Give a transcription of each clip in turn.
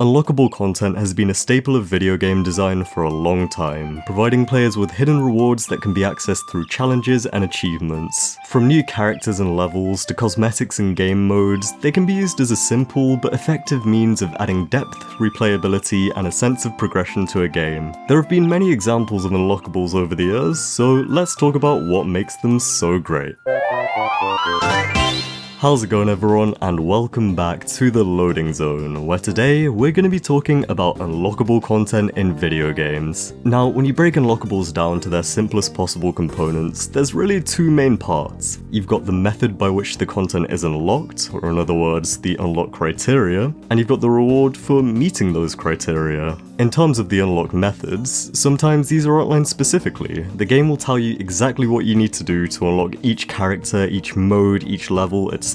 Unlockable content has been a staple of video game design for a long time, providing players with hidden rewards that can be accessed through challenges and achievements. From new characters and levels to cosmetics and game modes, they can be used as a simple but effective means of adding depth, replayability, and a sense of progression to a game. There have been many examples of unlockables over the years, so let's talk about what makes them so great. How's it going everyone, and welcome back to the Loading Zone, where today we're going to be talking about unlockable content in video games. Now, when you break unlockables down to their simplest possible components, there's really two main parts. You've got the method by which the content is unlocked, or in other words, the unlock criteria, and you've got the reward for meeting those criteria. In terms of the unlock methods, sometimes these are outlined specifically. The game will tell you exactly what you need to do to unlock each character, each mode, each level, etc.,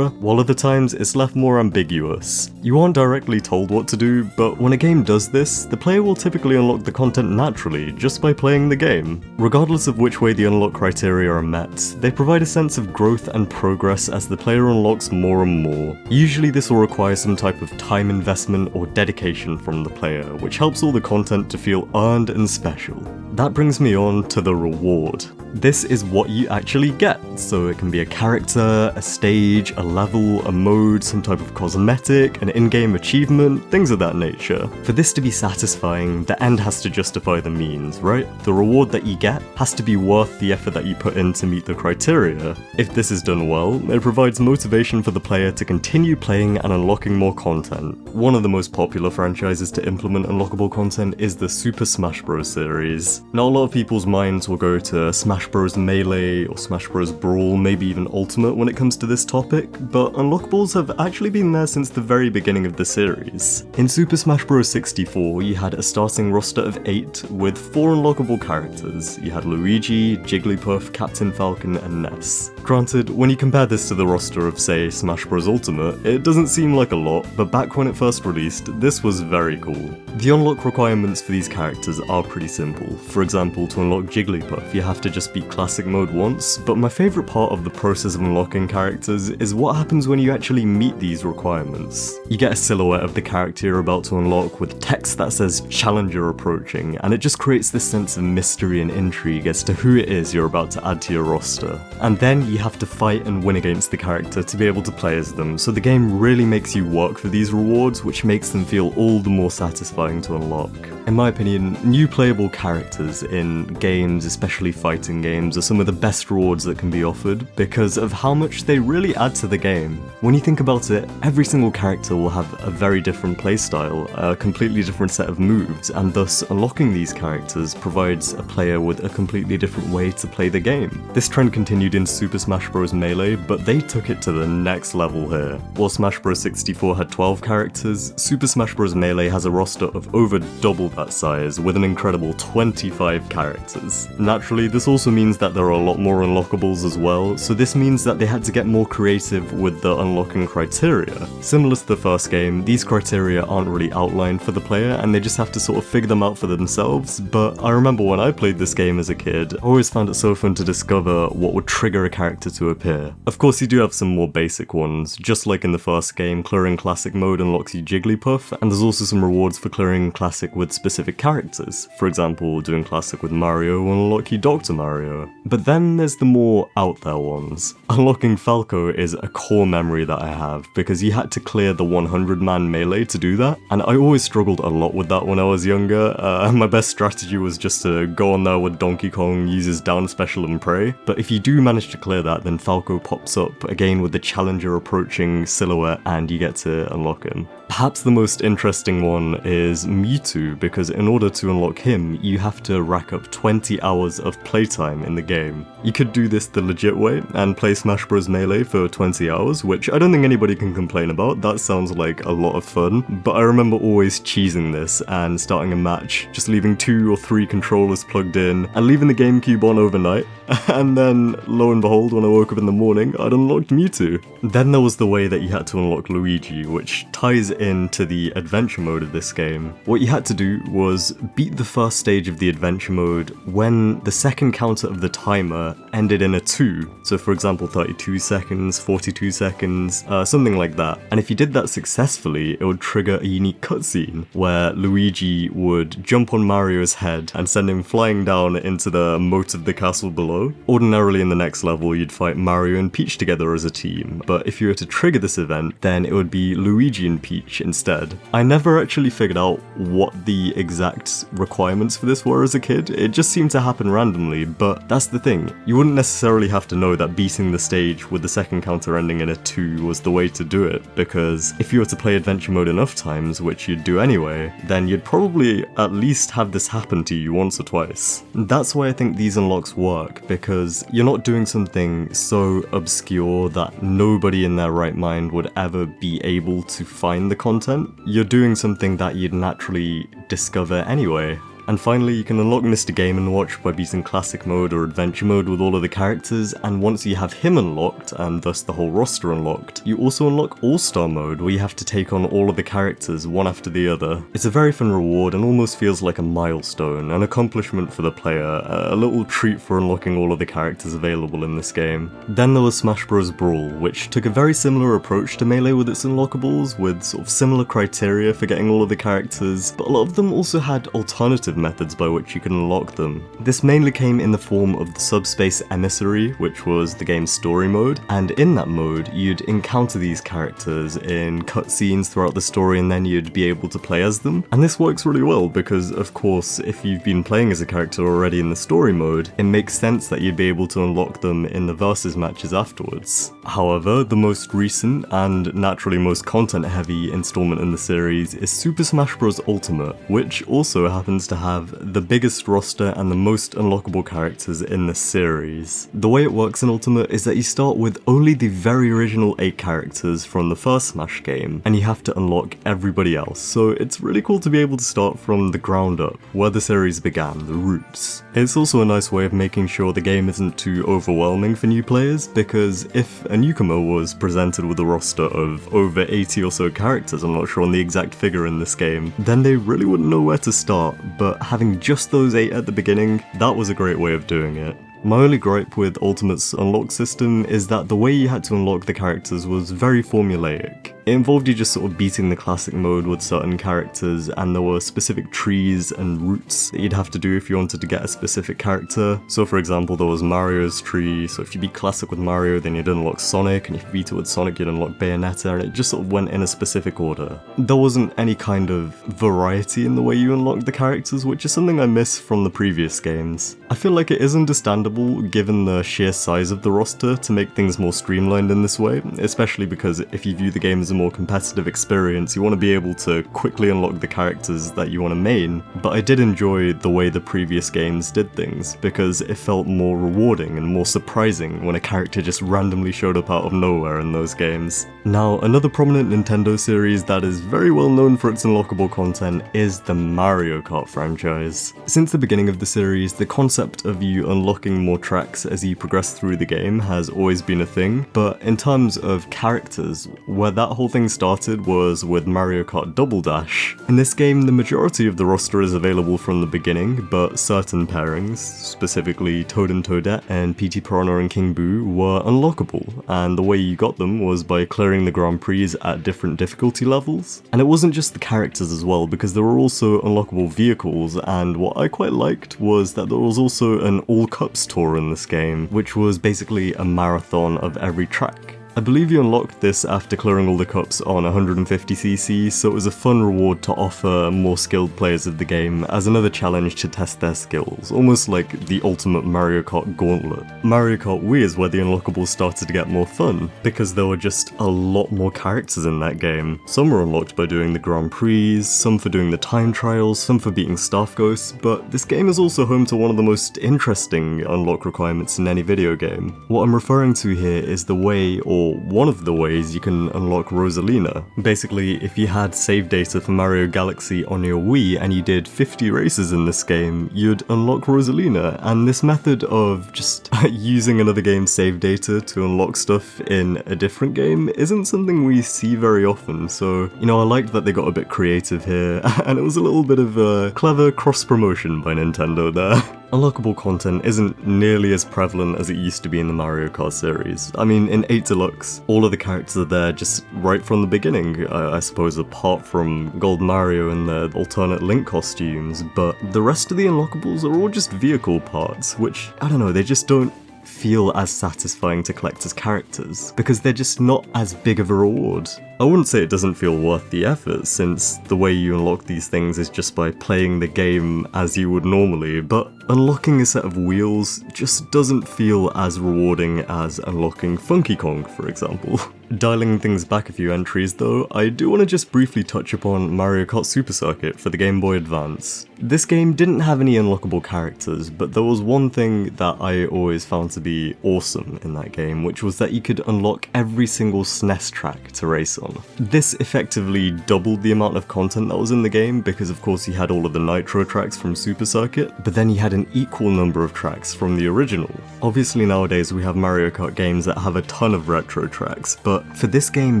while other times it's left more ambiguous. You aren't directly told what to do, but when a game does this, the player will typically unlock the content naturally, just by playing the game. Regardless of which way the unlock criteria are met, they provide a sense of growth and progress as the player unlocks more and more. Usually this will require some type of time investment or dedication from the player, which helps all the content to feel earned and special. That brings me on to the reward. This is what you actually get, so it can be a character, a stage, a level, a mode, some type of cosmetic, an in-game achievement, things of that nature. For this to be satisfying, the end has to justify the means, right? The reward that you get has to be worth the effort that you put in to meet the criteria. If this is done well, it provides motivation for the player to continue playing and unlocking more content. One of the most popular franchises to implement unlockable content is the Super Smash Bros. Series. Now, a lot of people's minds will go to Smash Bros. Melee or Smash Bros. Brawl, maybe even Ultimate when it comes to this topic, but unlockables have actually been there since the very beginning of the series. In Super Smash Bros. 64, you had a starting roster of 8 with 4 unlockable characters. You had Luigi, Jigglypuff, Captain Falcon, and Ness. Granted, when you compare this to the roster of, say, Smash Bros. Ultimate, it doesn't seem like a lot, but back when it first released, this was very cool. The unlock requirements for these characters are pretty simple. For example, to unlock Jigglypuff, you have to just beat Classic Mode once, but my favourite part of the process of unlocking characters is what happens when you actually meet these requirements. You get a silhouette of the character you're about to unlock with text that says Challenger approaching, and it just creates this sense of mystery and intrigue as to who it is you're about to add to your roster. And then you have to fight and win against the character to be able to play as them, so the game really makes you work for these rewards, which makes them feel all the more satisfying to unlock. In my opinion, new playable characters in games, especially fighting games, are some of the best rewards that can be offered because of how much they really add to the game. When you think about it, every single character will have a very different playstyle, a completely different set of moves, and thus unlocking these characters provides a player with a completely different way to play the game. This trend continued in Super Smash Bros. Melee, but they took it to the next level here. While Smash Bros. 64 had 12 characters, Super Smash Bros. Melee has a roster of over double that size, with an incredible 25 characters. Naturally, this also means that there are a lot more unlockables as well, so this means that they had to get more creative with the unlocking criteria. Similar to the first game, these criteria aren't really outlined for the player, and they just have to sort of figure them out for themselves, but I remember when I played this game as a kid, I always found it so fun to discover what would trigger a character to appear. Of course, you do have some more basic ones. Just like in the first game, clearing Classic Mode unlocks you Jigglypuff, and there's also some rewards for clearing Classic with specific characters. For example, doing Classic with Mario will unlock you Dr. Mario. But then there's the more out there ones. Unlocking Falco is a core memory that I have, because you had to clear the 100-man melee to do that, and I always struggled a lot with that when I was younger. My best strategy was just to go on there with Donkey Kong, use his down special and pray, but if you do manage to clear that, then Falco pops up again with the Challenger approaching silhouette and you get to unlock him. Perhaps the most interesting one is Mewtwo, because in order to unlock him, you have to rack up 20 hours of playtime in the game. You could do this the legit way and play Smash Bros. Melee for 20 hours, which I don't think anybody can complain about. That sounds like a lot of fun, but I remember always cheesing this and starting a match, just leaving 2 or 3 controllers plugged in and leaving the GameCube on overnight, and then lo and behold, when I woke up in the morning, I'd unlocked Mewtwo. Then there was the way that you had to unlock Luigi, which ties into the adventure mode of this game, what you had to do was beat the first stage of the adventure mode when the second counter of the timer ended in a 2. So for example 32 seconds, 42 seconds, something like that. And if you did that successfully, it would trigger a unique cutscene where Luigi would jump on Mario's head and send him flying down into the moat of the castle below. Ordinarily in the next level you'd fight Mario and Peach together as a team, but if you were to trigger this event, then it would be Luigi and Peach instead. I never actually figured out what the exact requirements for this were as a kid. It just seemed to happen randomly, but that's the thing. You wouldn't necessarily have to know that beating the stage with the second counter ending in a 2 was the way to do it, because if you were to play adventure mode enough times, which you'd do anyway, then you'd probably at least have this happen to you once or twice. That's why I think these unlocks work, because you're not doing something so obscure that nobody in their right mind would ever be able to find the content. You're doing something that you'd naturally discover anyway. And finally, you can unlock Mr. Game & Watch by beating Classic Mode or Adventure Mode with all of the characters, and once you have him unlocked, and thus the whole roster unlocked, you also unlock All-Star Mode, where you have to take on all of the characters one after the other. It's a very fun reward and almost feels like a milestone, an accomplishment for the player, a little treat for unlocking all of the characters available in this game. Then there was Smash Bros. Brawl, which took a very similar approach to Melee with its unlockables, with sort of similar criteria for getting all of the characters, but a lot of them also had alternative methods by which you can unlock them. This mainly came in the form of the Subspace Emissary, which was the game's story mode, and in that mode you'd encounter these characters in cutscenes throughout the story and then you'd be able to play as them. And this works really well because, of course, if you've been playing as a character already in the story mode, it makes sense that you'd be able to unlock them in the versus matches afterwards. However, the most recent and naturally most content heavy installment in the series is Super Smash Bros. Ultimate, which also happens to have the biggest roster and the most unlockable characters in the series. The way it works in Ultimate is that you start with only the very original 8 characters from the first Smash game, and you have to unlock everybody else, so it's really cool to be able to start from the ground up, where the series began, the roots. It's also a nice way of making sure the game isn't too overwhelming for new players, because if a newcomer was presented with a roster of over 80 or so characters, I'm not sure on the exact figure in this game, then they really wouldn't know where to start, but having just those 8 at the beginning, that was a great way of doing it. My only gripe with Ultimate's unlock system is that the way you had to unlock the characters was very formulaic. It involved you just sort of beating the classic mode with certain characters, and there were specific trees and routes that you'd have to do if you wanted to get a specific character. So for example, there was Mario's tree, so if you beat classic with Mario then you'd unlock Sonic, and if you beat it with Sonic you'd unlock Bayonetta, and it just sort of went in a specific order. There wasn't any kind of variety in the way you unlocked the characters, which is something I miss from the previous games. I feel like it is understandable given the sheer size of the roster to make things more streamlined in this way, especially because if you view the game as a more competitive experience, you want to be able to quickly unlock the characters that you want to main, but I did enjoy the way the previous games did things, because it felt more rewarding and more surprising when a character just randomly showed up out of nowhere in those games. Now, another prominent Nintendo series that is very well known for its unlockable content is the Mario Kart franchise. Since the beginning of the series, the concept of you unlocking more tracks as you progress through the game has always been a thing, but in terms of characters, where that whole thing started was with Mario Kart Double Dash. In this game, the majority of the roster is available from the beginning, but certain pairings, specifically Toad and Toadette and P.T. Piranha and King Boo, were unlockable, and the way you got them was by clearing the Grand Prix at different difficulty levels. And it wasn't just the characters as well, because there were also unlockable vehicles, and what I quite liked was that there was also an All Cups tour in this game, which was basically a marathon of every track. I believe you unlocked this after clearing all the cups on 150cc, so it was a fun reward to offer more skilled players of the game as another challenge to test their skills, almost like the ultimate Mario Kart gauntlet. Mario Kart Wii is where the unlockables started to get more fun, because there were just a lot more characters in that game. Some were unlocked by doing the Grand Prix, some for doing the time trials, some for beating staff ghosts, but this game is also home to one of the most interesting unlock requirements in any video game. What I'm referring to here is the way, or for one of the ways you can unlock Rosalina. Basically, if you had save data for Mario Galaxy on your Wii and you did 50 races in this game, you'd unlock Rosalina, and this method of just using another game's save data to unlock stuff in a different game isn't something we see very often, so, you know, I liked that they got a bit creative here, and it was a little bit of a clever cross-promotion by Nintendo there. Unlockable content isn't nearly as prevalent as it used to be in the Mario Kart series. I mean, in 8 Deluxe, all of the characters are there just right from the beginning, I suppose, apart from Gold Mario and the alternate Link costumes, but the rest of the unlockables are all just vehicle parts, which, I don't know, they just don't feel as satisfying to collect as characters, because they're just not as big of a reward. I wouldn't say it doesn't feel worth the effort, since the way you unlock these things is just by playing the game as you would normally, but unlocking a set of wheels just doesn't feel as rewarding as unlocking Funky Kong, for example. Dialing things back a few entries though, I do want to just briefly touch upon Mario Kart Super Circuit for the Game Boy Advance. This game didn't have any unlockable characters, but there was one thing that I always found to be awesome in that game, which was that you could unlock every single SNES track to race on. This effectively doubled the amount of content that was in the game, because of course you had all of the Nitro tracks from Super Circuit, but then you had an equal number of tracks from the original. Obviously nowadays we have Mario Kart games that have a ton of retro tracks, but for this game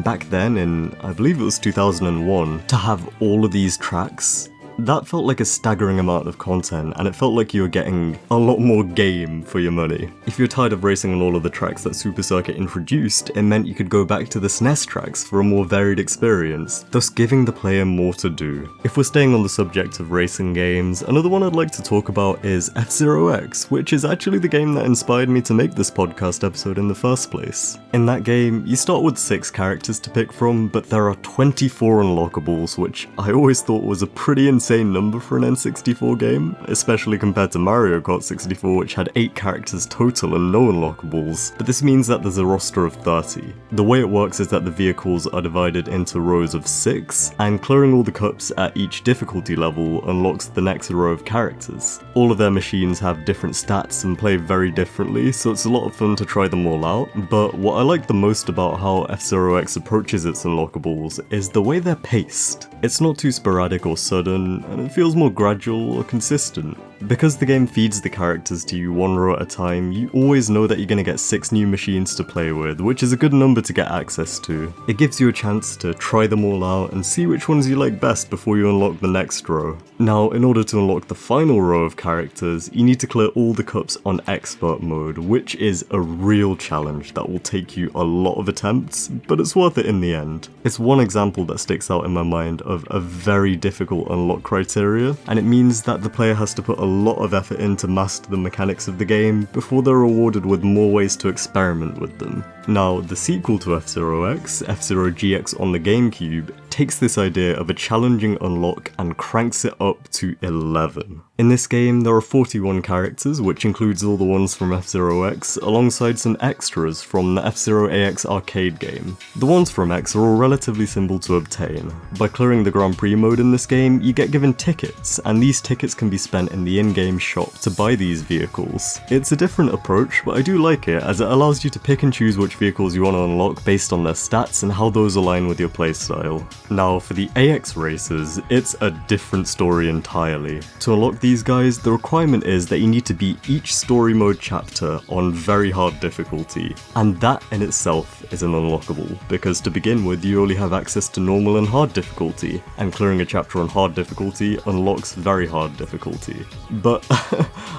back then in, I believe it was 2001, to have all of these tracks, that felt like a staggering amount of content, and it felt like you were getting a lot more game for your money. If you're tired of racing on all of the tracks that Super Circuit introduced, it meant you could go back to the SNES tracks for a more varied experience, thus giving the player more to do. If we're staying on the subject of racing games, another one I'd like to talk about is F-Zero X, which is actually the game that inspired me to make this podcast episode in the first place. In that game, you start with 6 characters to pick from, but there are 24 unlockables, which I always thought was a pretty insane number for an N64 game, especially compared to Mario Kart 64, which had 8 characters total and no unlockables, but this means that there's a roster of 30. The way it works is that the vehicles are divided into rows of 6, and clearing all the cups at each difficulty level unlocks the next row of characters. All of their machines have different stats and play very differently, so it's a lot of fun to try them all out, but what I like the most about how F-Zero X approaches its unlockables is the way they're paced. It's not too sporadic or sudden, and it feels more gradual or consistent. Because the game feeds the characters to you one row at a time, you always know that you're going to get 6 new machines to play with, which is a good number to get access to. It gives you a chance to try them all out and see which ones you like best before you unlock the next row. Now, in order to unlock the final row of characters, you need to clear all the cups on expert mode, which is a real challenge that will take you a lot of attempts, but it's worth it in the end. It's one example that sticks out in my mind of a very difficult unlock criteria, and it means that the player has to put a lot of effort in to master the mechanics of the game before they're rewarded with more ways to experiment with them. Now, the sequel to F-Zero X, F-Zero GX on the GameCube, takes this idea of a challenging unlock and cranks it up to 11. In this game, there are 41 characters, which includes all the ones from F-Zero X, alongside some extras from the F-Zero AX arcade game. The ones from X are all relatively simple to obtain. By clearing the Grand Prix mode in this game, you get given tickets, and these tickets can be spent in the in-game shop to buy these vehicles. It's a different approach, but I do like it, as it allows you to pick and choose which vehicles you want to unlock based on their stats and how those align with your playstyle. Now, for the AX races, it's a different story entirely. To unlock these guys, the requirement is that you need to beat each story mode chapter on very hard difficulty, and that in itself is an unlockable, because to begin with you only have access to normal and hard difficulty, and clearing a chapter on hard difficulty unlocks very hard difficulty. But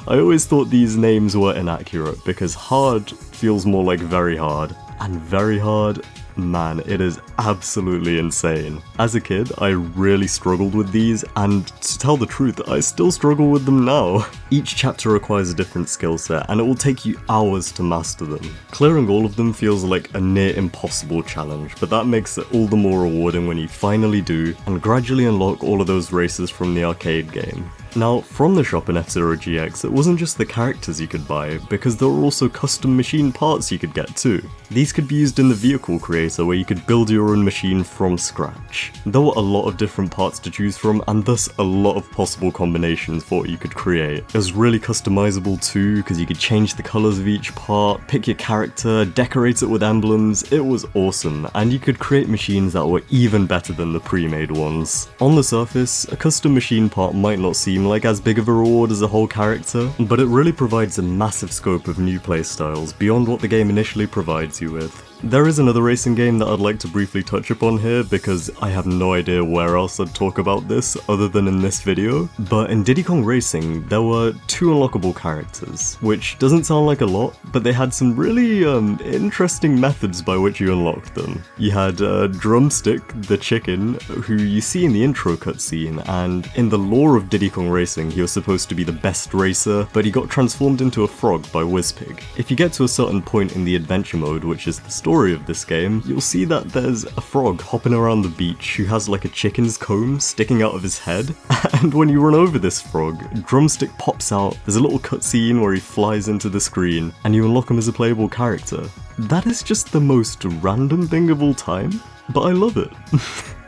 I always thought these names were inaccurate, because hard feels more like very hard, and very hard, man, it is absolutely insane. As a kid, I really struggled with these, and to tell the truth, I still struggle with them now. Each chapter requires a different skill set, and it will take you hours to master them. Clearing all of them feels like a near impossible challenge, but that makes it all the more rewarding when you finally do, and gradually unlock all of those races from the arcade game. Now, from the shop in F-Zero GX, it wasn't just the characters you could buy, because there were also custom machine parts you could get too. These could be used in the vehicle creator, where you could build your own machine from scratch. There were a lot of different parts to choose from, and thus a lot of possible combinations for what you could create. It was really customizable too, because you could change the colours of each part, pick your character, decorate it with emblems. It was awesome, and you could create machines that were even better than the pre-made ones. On the surface, a custom machine part might not seem like as big of a reward as a whole character, but it really provides a massive scope of new playstyles beyond what the game initially provides you with. There is another racing game that I'd like to briefly touch upon here, because I have no idea where else I'd talk about this other than in this video, but in Diddy Kong Racing there were 2 unlockable characters, which doesn't sound like a lot, but they had some really interesting methods by which you unlocked them. You had Drumstick, the chicken, who you see in the intro cutscene, and in the lore of Diddy Kong Racing he was supposed to be the best racer, but he got transformed into a frog by Wizpig. If you get to a certain point in the adventure mode, which is the story of this game, you'll see that there's a frog hopping around the beach who has like a chicken's comb sticking out of his head, and when you run over this frog, Drumstick pops out, there's a little cutscene where he flies into the screen, and you unlock him as a playable character. That is just the most random thing of all time, but I love it.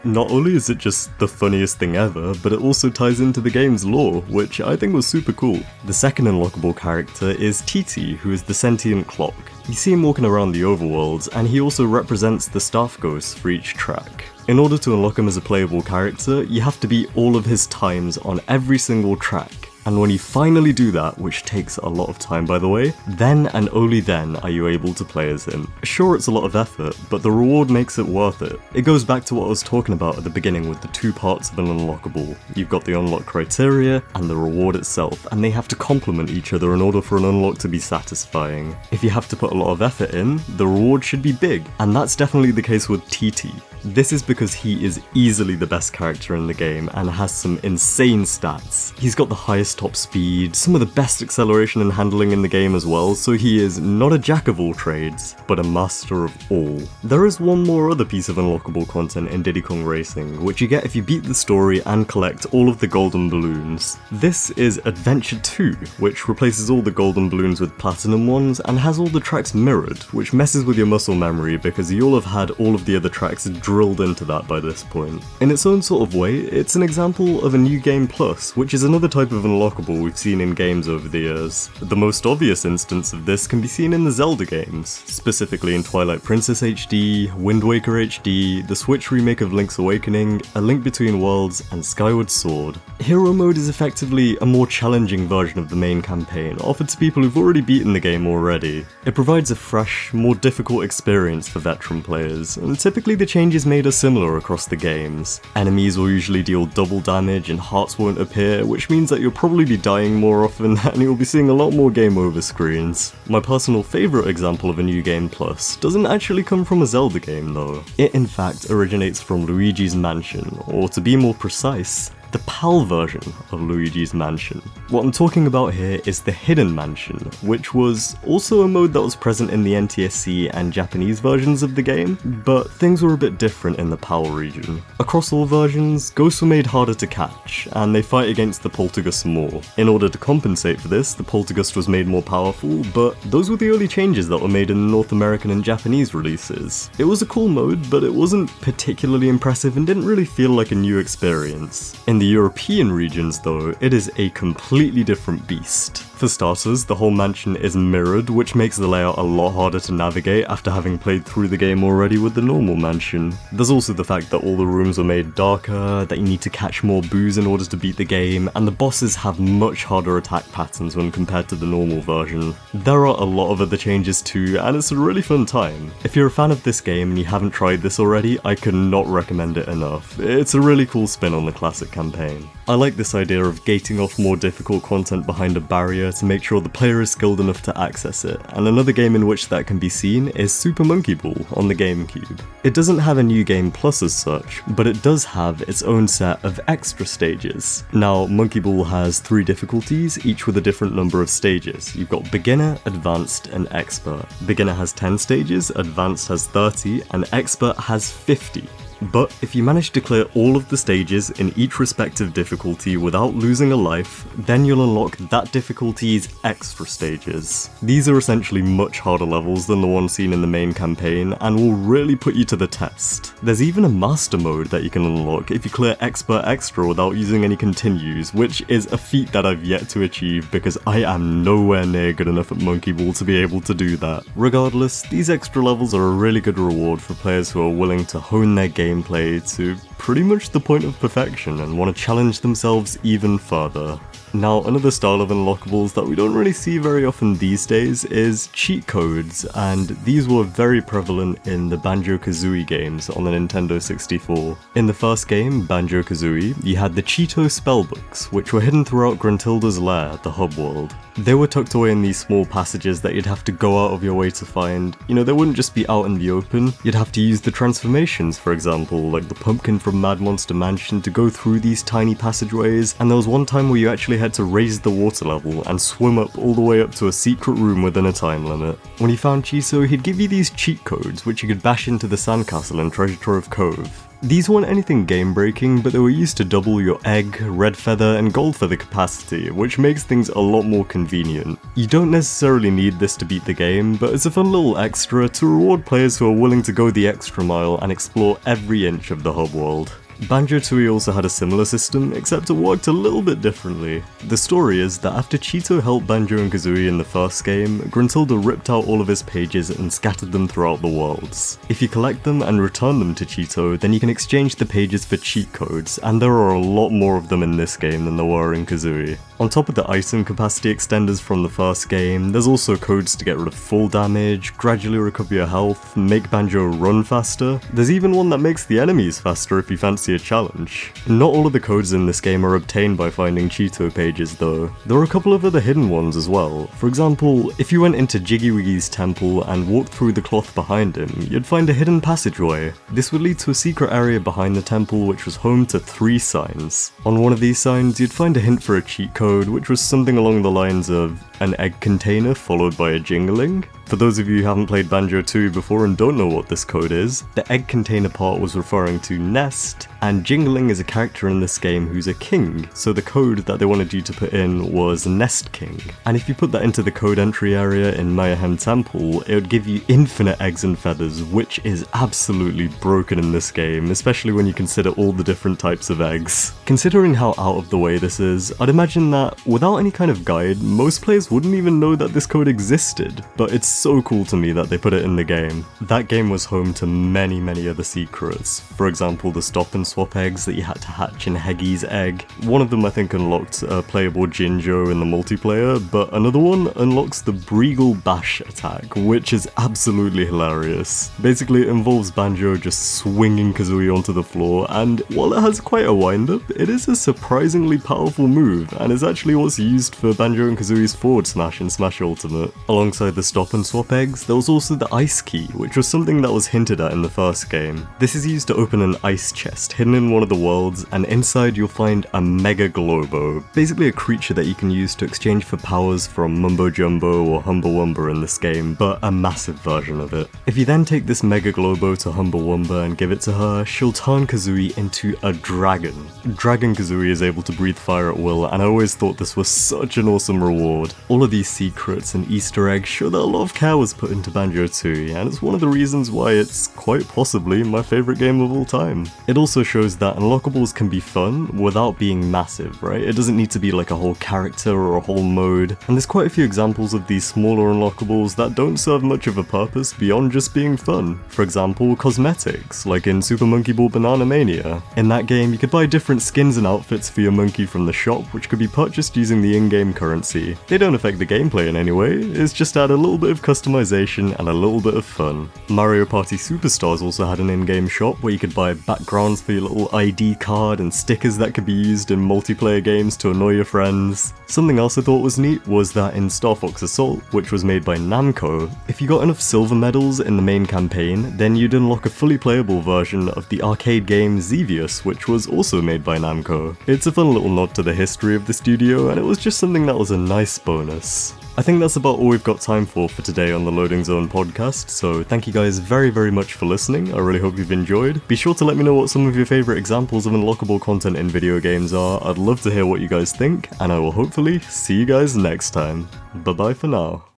Not only is it just the funniest thing ever, but it also ties into the game's lore, which I think was super cool. The second unlockable character is TT, who is the sentient clock. You see him walking around the overworld, and he also represents the staff ghosts for each track. In order to unlock him as a playable character, you have to beat all of his times on every single track. And when you finally do that, which takes a lot of time by the way, then and only then are you able to play as him. Sure, it's a lot of effort, but the reward makes it worth it. It goes back to what I was talking about at the beginning with the 2 parts of an unlockable. You've got the unlock criteria and the reward itself, and they have to complement each other in order for an unlock to be satisfying. If you have to put a lot of effort in, the reward should be big, and that's definitely the case with TT. This is because he is easily the best character in the game and has some insane stats. He's got the highest top speed, some of the best acceleration and handling in the game as well, so he is not a jack of all trades, but a master of all. There is one more other piece of unlockable content in Diddy Kong Racing, which you get if you beat the story and collect all of the golden balloons. This is Adventure 2, which replaces all the golden balloons with platinum ones and has all the tracks mirrored, which messes with your muscle memory because you'll have had all of the other tracks drilled into that by this point. In its own sort of way, it's an example of a new game plus, which is another type of unlockable we've seen in games over the years. The most obvious instance of this can be seen in the Zelda games, specifically in Twilight Princess HD, Wind Waker HD, the Switch remake of Link's Awakening, A Link Between Worlds, and Skyward Sword. Hero Mode is effectively a more challenging version of the main campaign, offered to people who've already beaten the game already. It provides a fresh, more difficult experience for veteran players, and typically the changes made are similar across the games. Enemies will usually deal double damage and hearts won't appear, which means that you'll probably be dying more often and you'll be seeing a lot more game over screens. My personal favourite example of a new game plus doesn't actually come from a Zelda game though. It in fact originates from Luigi's Mansion, or to be more precise, the PAL version of Luigi's Mansion. What I'm talking about here is the Hidden Mansion, which was also a mode that was present in the NTSC and Japanese versions of the game, but things were a bit different in the PAL region. Across all versions, ghosts were made harder to catch, and they fight against the Poltergust more. In order to compensate for this, the Poltergust was made more powerful, but those were the early changes that were made in the North American and Japanese releases. It was a cool mode, but it wasn't particularly impressive and didn't really feel like a new experience. In the European regions though, it is a completely different beast. For starters, the whole mansion is mirrored, which makes the layout a lot harder to navigate after having played through the game already with the normal mansion. There's also the fact that all the rooms are made darker, that you need to catch more boos in order to beat the game, and the bosses have much harder attack patterns when compared to the normal version. There are a lot of other changes too, and it's a really fun time. If you're a fan of this game and you haven't tried this already, I cannot recommend it enough. It's a really cool spin on the classic campaign. I like this idea of gating off more difficult content behind a barrier to make sure the player is skilled enough to access it, and another game in which that can be seen is Super Monkey Ball on the GameCube. It doesn't have a new game plus as such, but it does have its own set of extra stages. Now, Monkey Ball has 3 difficulties, each with a different number of stages. You've got Beginner, Advanced, and Expert. Beginner has 10 stages, Advanced has 30, and Expert has 50. But if you manage to clear all of the stages in each respective difficulty without losing a life, then you'll unlock that difficulty's extra stages. These are essentially much harder levels than the ones seen in the main campaign and will really put you to the test. There's even a master mode that you can unlock if you clear Expert Extra without using any continues, which is a feat that I've yet to achieve because I am nowhere near good enough at Monkey Ball to be able to do that. Regardless, these extra levels are a really good reward for players who are willing to hone their gameplay to pretty much the point of perfection and want to challenge themselves even further. Now, another style of unlockables that we don't really see very often these days is cheat codes, and these were very prevalent in the Banjo-Kazooie games on the Nintendo 64. In the first game, Banjo-Kazooie, you had the Cheeto spellbooks, which were hidden throughout Gruntilda's lair, the hub world. They were tucked away in these small passages that you'd have to go out of your way to find. You know, they wouldn't just be out in the open, you'd have to use the transformations, for example, like the pumpkin from Mad Monster Mansion to go through these tiny passageways, and there was one time where you actually had to raise the water level and swim up all the way up to a secret room within a time limit. When you found Chiso, he'd give you these cheat codes which you could bash into the sandcastle in Treasure Trove Cove. These weren't anything game-breaking, but they were used to double your egg, red feather, and gold feather capacity, which makes things a lot more convenient. You don't necessarily need this to beat the game, but it's a fun little extra to reward players who are willing to go the extra mile and explore every inch of the hub world. Banjo-Tooie also had a similar system, except it worked a little bit differently. The story is that after Cheeto helped Banjo and Kazooie in the first game, Gruntilda ripped out all of his pages and scattered them throughout the worlds. If you collect them and return them to Cheeto, then you can exchange the pages for cheat codes, and there are a lot more of them in this game than there were in Kazooie. On top of the item capacity extenders from the first game, there's also codes to get rid of fall damage, gradually recover your health, make Banjo run faster. There's even one that makes the enemies faster if you fancy a challenge. Not all of the codes in this game are obtained by finding Cheeto pages though. There are a couple of other hidden ones as well. For example, if you went into Jiggy Wiggy's temple and walked through the cloth behind him, you'd find a hidden passageway. This would lead to a secret area behind the temple which was home to 3 signs. On one of these signs, you'd find a hint for a cheat code, which was something along the lines of an egg container followed by a jingling. For those of you who haven't played Banjo-Tooie before and don't know what this code is, the egg container part was referring to Nest, and Jingling is a character in this game who's a king, so the code that they wanted you to put in was Nest King. And if you put that into the code entry area in Mayhem Temple, it would give you infinite eggs and feathers, which is absolutely broken in this game, especially when you consider all the different types of eggs. Considering how out of the way this is, I'd imagine that without any kind of guide, most players wouldn't even know that this code existed, but it's so cool to me that they put it in the game. That game was home to many other secrets. For example, the stop and swap eggs that you had to hatch in Heggy's egg. One of them I think unlocked a playable Jinjo in the multiplayer, but another one unlocks the Breagle Bash attack, which is absolutely hilarious. Basically it involves Banjo just swinging Kazooie onto the floor, and while it has quite a wind-up, it is a surprisingly powerful move, and is actually what's used for Banjo and Kazooie's forward smash in Smash Ultimate. Alongside the stop and swap eggs, there was also the ice key, which was something that was hinted at in the first game. This is used to open an ice chest hidden in one of the worlds, and inside you'll find a Mega Globo, basically a creature that you can use to exchange for powers from Mumbo Jumbo or Humblewumba in this game, but a massive version of it. If you then take this Mega Globo to Humblewumba and give it to her, she'll turn Kazooie into a dragon. Dragon Kazooie is able to breathe fire at will, and I always thought this was such an awesome reward. All of these secrets and Easter eggs show that a lot of care was put into Banjo-Tooie, and it's one of the reasons why it's quite possibly my favourite game of all time. It also shows that unlockables can be fun without being massive, right? It doesn't need to be like a whole character or a whole mode, and there's quite a few examples of these smaller unlockables that don't serve much of a purpose beyond just being fun. For example, cosmetics, like in Super Monkey Ball Banana Mania. In that game, you could buy different skins and outfits for your monkey from the shop, which could be purchased using the in-game currency. They don't affect the gameplay in any way, it's just add a little bit of customization and a little bit of fun. Mario Party Superstars also had an in-game shop where you could buy backgrounds for your little ID card and stickers that could be used in multiplayer games to annoy your friends. Something else I thought was neat was that in Star Fox Assault, which was made by Namco, if you got enough silver medals in the main campaign, then you'd unlock a fully playable version of the arcade game Xevious, which was also made by Namco. It's a fun little nod to the history of the studio, and it was just something that was a nice bonus. I think that's about all we've got time for today on the Loading Zone podcast, so thank you guys very much for listening. I really hope you've enjoyed. Be sure to let me know what some of your favourite examples of unlockable content in video games are. I'd love to hear what you guys think, and I will hopefully see you guys next time. Bye bye for now.